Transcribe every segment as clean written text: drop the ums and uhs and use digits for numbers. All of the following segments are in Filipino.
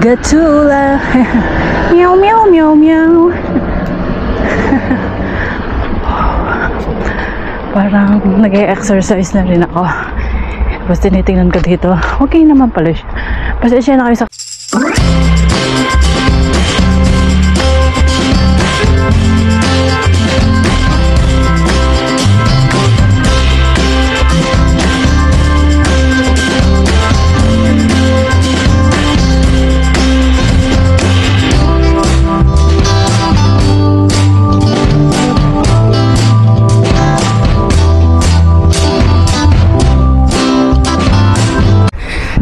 gatula. Meow, meow, meow, meow. Parang nag-e-exercise na rin ako. Tapos tinitingnan ko dito. Okay naman pala siya. Pasensya na kayo sa...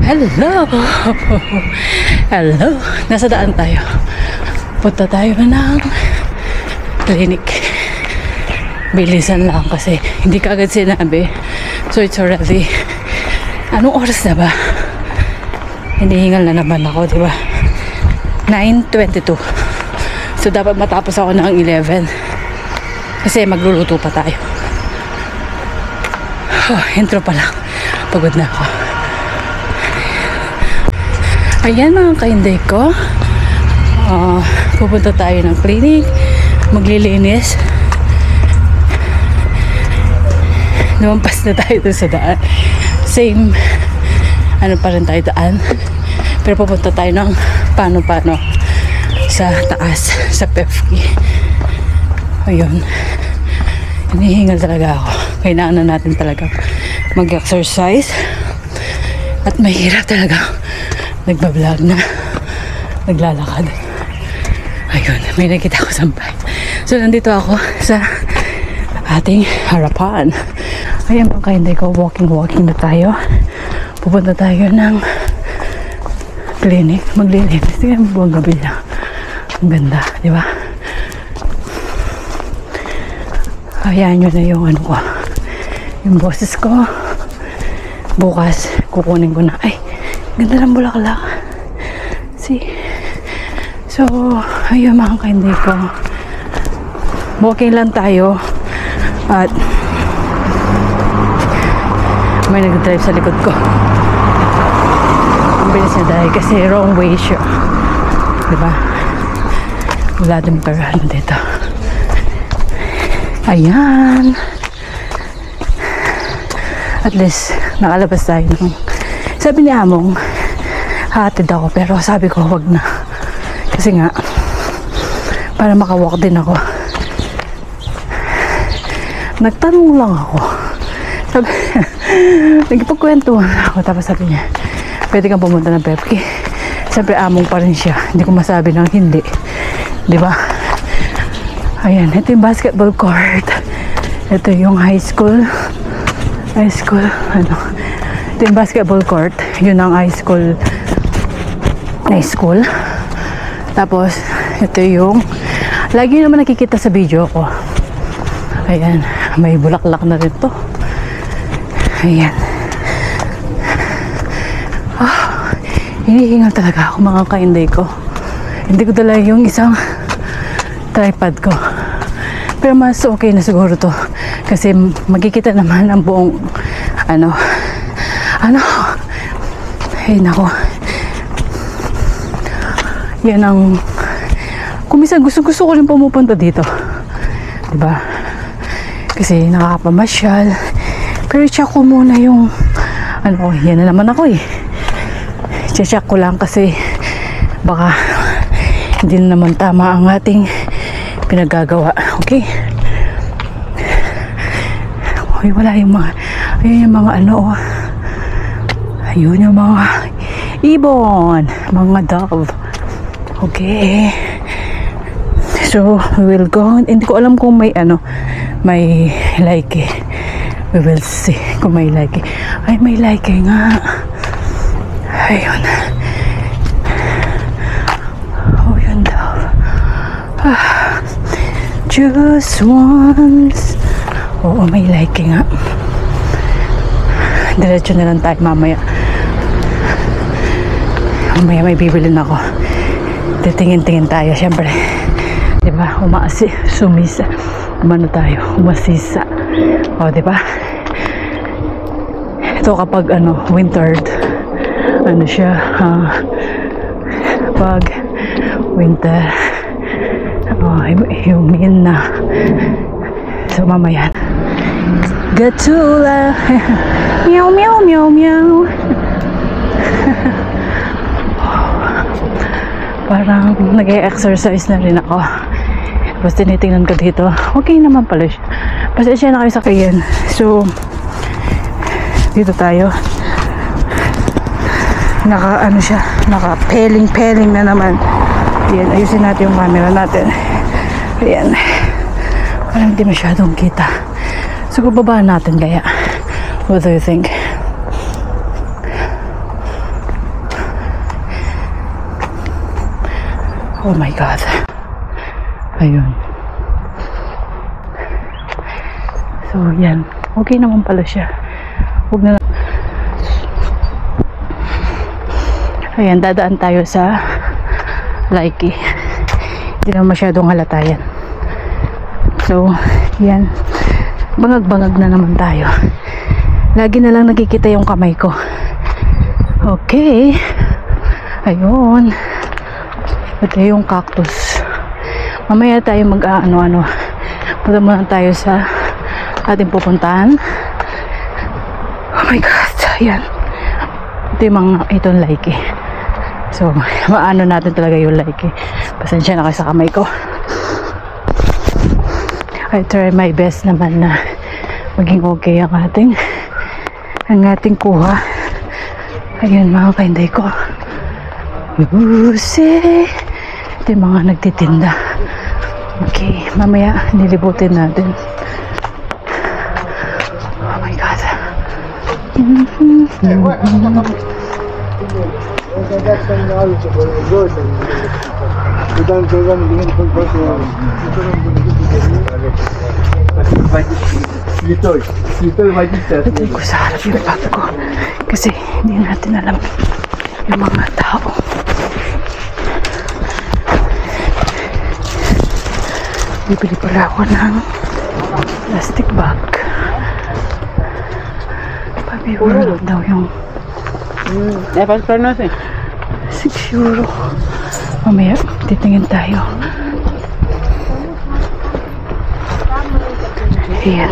Hello! Hello! Nasa daan tayo. Punta tayo ng clinic. Bilisan lang kasi hindi ka agad sinabi. So it's already... Anong oras na ba? Hinihingal na naman ako, diba? 9:22. So dapat matapos ako ng 11. Kasi magluluto pa tayo. Intro pa lang. Pagod na ako. Ayan mga kainday ko, pupunta tayo ng clinic, maglilinis. Lumampas na tayo doon sa daan. Same, ano pa rin tayo daan. Pero pupunta tayo ng paano-paano sa taas, sa PEFCI. Ayun. Hinihingal talaga ako. Kailangan na natin talaga mag-exercise. At mahirap talaga nagbablog na naglalakad. Ayun, may nakita ko sampay. So nandito ako sa ating harapan. Ayan mga kainday ko, walking na tayo. Pupunta tayo ng clinic, maglilinis. Tingnan mo buong gabi lang. Ang ganda, di ba? Ayan nyo na yung ano ko, yung boses ko. Bukas kukunin ko na. Ay, ganda ng bulaklak. See? So, ayun mga kainday ko. Walking lang tayo. At may nag-drive sa likod ko. Ang bilis niya dahil kasi wrong way siya. Diba? Wala din parang dito. Ayan. At least, nakalabas tayo ng... Sabi ni Among, hatid ako, pero sabi ko, wag na. Kasi nga, para makawalk din ako. Nagtanong lang ako. Sabi, nagpagkwentuhan ako, tapos sabi niya, pwede kang pumunta ng PEFCI. Sabi, Among pa rin siya. Hindi ko masabi ng hindi. Diba? Ayan, ito yung basketball court. Ito yung high school. Ano? Ito yung basketball court. Yun ang high school. Tapos, ito yung lagi naman nakikita sa video ko. Ayan. May bulaklak na rin to. Ayan. Hinihingal talaga ako mga kainday ko. Hindi ko dala yung isang tripod ko. Pero mas okay na siguro to. Kasi magkikita naman ang buong ano. Ay nako. Yan ang kumisan gusto ko rin pumupunta dito. Diba? Kasi nakakapamasyal. Pero check ko muna yung ano, yan na naman ako eh. Check ko lang kasi baka hindi na naman tama ang ating pinagagawa. Okay? Ay, wala yung mga ayun yung mga ano. Ayun yung mga ibon, mga dove. Okay. So, we will go. Hindi ko alam kung may ano, may like. We will see kung may like. Ay, may like nga. Ayun. Oh, yun daw. Just once. Oo, may like nga. Diretso na lang tayo mamaya. Mamaya may bibilin ako. Titingin-tingin tayo, syempre. Diba? Sumisa. Umano tayo? Umasisa. O, diba? Ito kapag, wintered, ano siya, pag winter. Humid na. So mamaya Gatula. Meow meow meow meow. Parang nag-e-exercise na rin ako. Tapos tinitingnan ko dito. Okay naman pala siya. Pasensya na kayo sa kayan. So dito tayo. Naka siya. Naka peling na naman. Ayan, ayusin natin yung camera natin. Ayan. Parang hindi masyadong kita. So babaan natin kaya. What do you think? Oh my God. Ayun. So, yan. Okay naman pala siya. Huwag na. Ayan, dadaan tayo sa Likey. Hindi na masyadong halata yan. So, yan. Bangag-bangag na naman tayo. Lagi na lang nakikita yung kamay ko. Okay. Ayun. Ito yung cactus. Mamaya tayo mag-ano-ano. Punta muna tayo sa ating pupuntahan. Oh my God. Ayan. Ito yung mga itong Likey. So, maano natin talaga yung Likey. Pasensya na kayo sa kamay ko. I try my best naman na maging okay ang ating kuha. Ayun mga kainday ko. Uuse. Ito yung mga nagtitinda. Okay, mamaya nilibutin natin. Oh my God. Lagay ko sa harap yung bag ko kasi hindi natin alam yung mga tao. Bibili pala ako ng plastic bag. Pabibili lang daw yung Dapat kronos eh. 6 euro. Mamaya titingin tayo. Ayan.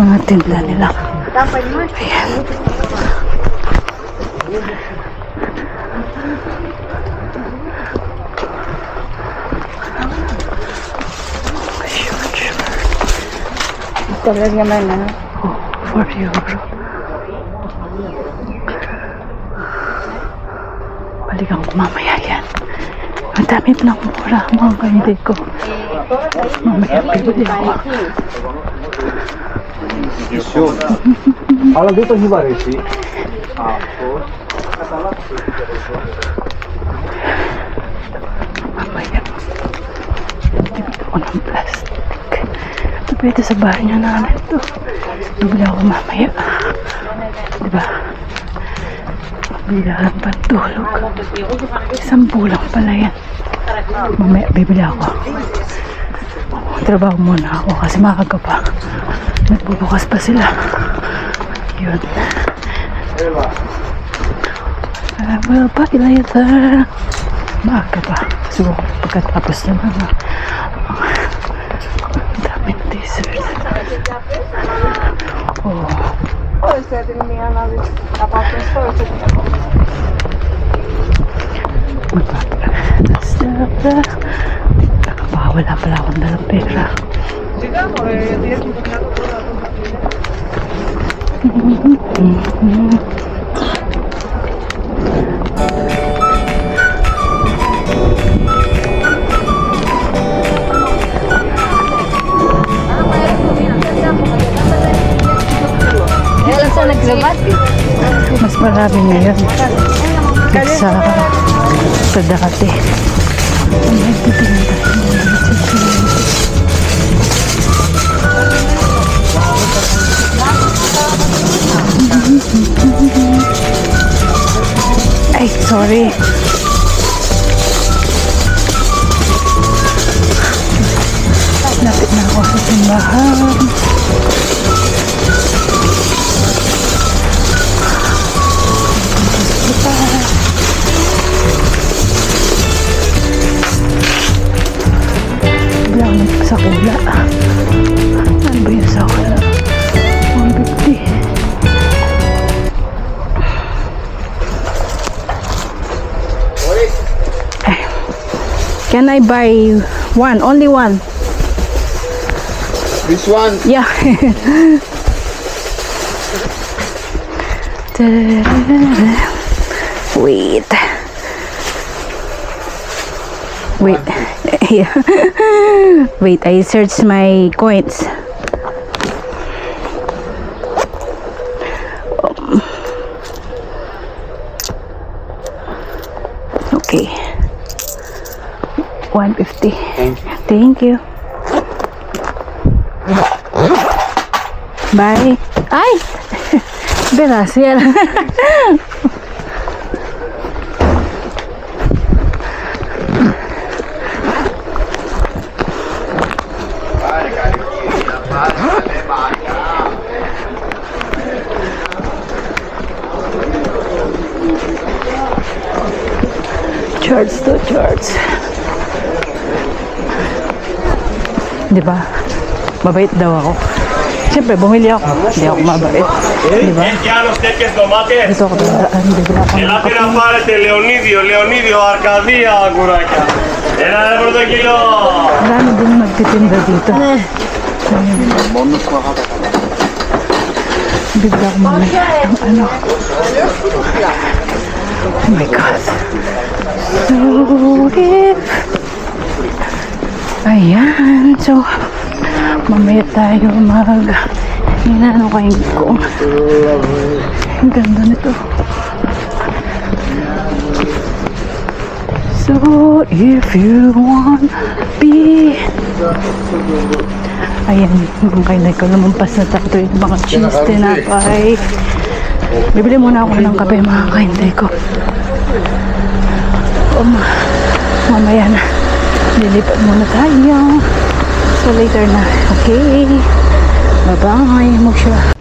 Mga tinda nila. Ayan. Talaga naman ano? Oh, 4 euro. Balikan ko mamaya yan. Ang dami pa ng mura mga kainday ko. Mamaya bibili ako. Ale to chyba rysi. Mamaya bibili ako ng plastic. Ito pwede sa bahay niya namin ito. Bibili ako mamaya. Diba? Bibili lang pantulog. 10 lang pala yan. Mamaya bibili ako. Trabaho muna ako kasi makaga pa. Nagbubukas pa sila. Yun. Well, bye later. Maaga pa. So, pagkatapos naman ang daming dessert. Oh. Wala pala akong dalang pera. Mas marami ngayon kaysa sa dati. Ay, sorry. Lapit na ako sa simbahan. Can I buy one? Only one. This one? Yeah. Wait. Wait. Yeah. Wait, I search my coins. Okay. 150. Thank you. Bye. Ay! Gracias. Charts to charts. Diba? Mabait daw ako. Siyempre, bumili ako. Hindi ako mabait. Diba? Dito ako dadaan. Bibili ako ng kape. Leonidio, Arcadia, Curaca. Era de por kilo. Marami din magtitinda dito. Bibili ako mamaya ng ano. Oh my God. So, ayan. So, mamaya tayo inano kayo ko. Ang ganda nito. So, if you want be. Ayan, mga kainay ko. Lumampas na tayo yung mga cheese tinapay. Bibili muna ako ng kape, mga kainay ko. Mamaya na. Lilipat muna tayo. So, later na. Okay. Bye-bye. Mugsha.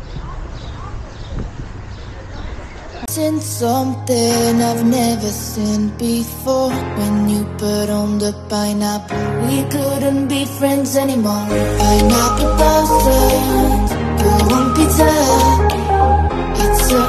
Seen something I've never seen before. When you put on the pineapple, we couldn't be friends anymore. Pineapple blossoms, go on pizza. It's a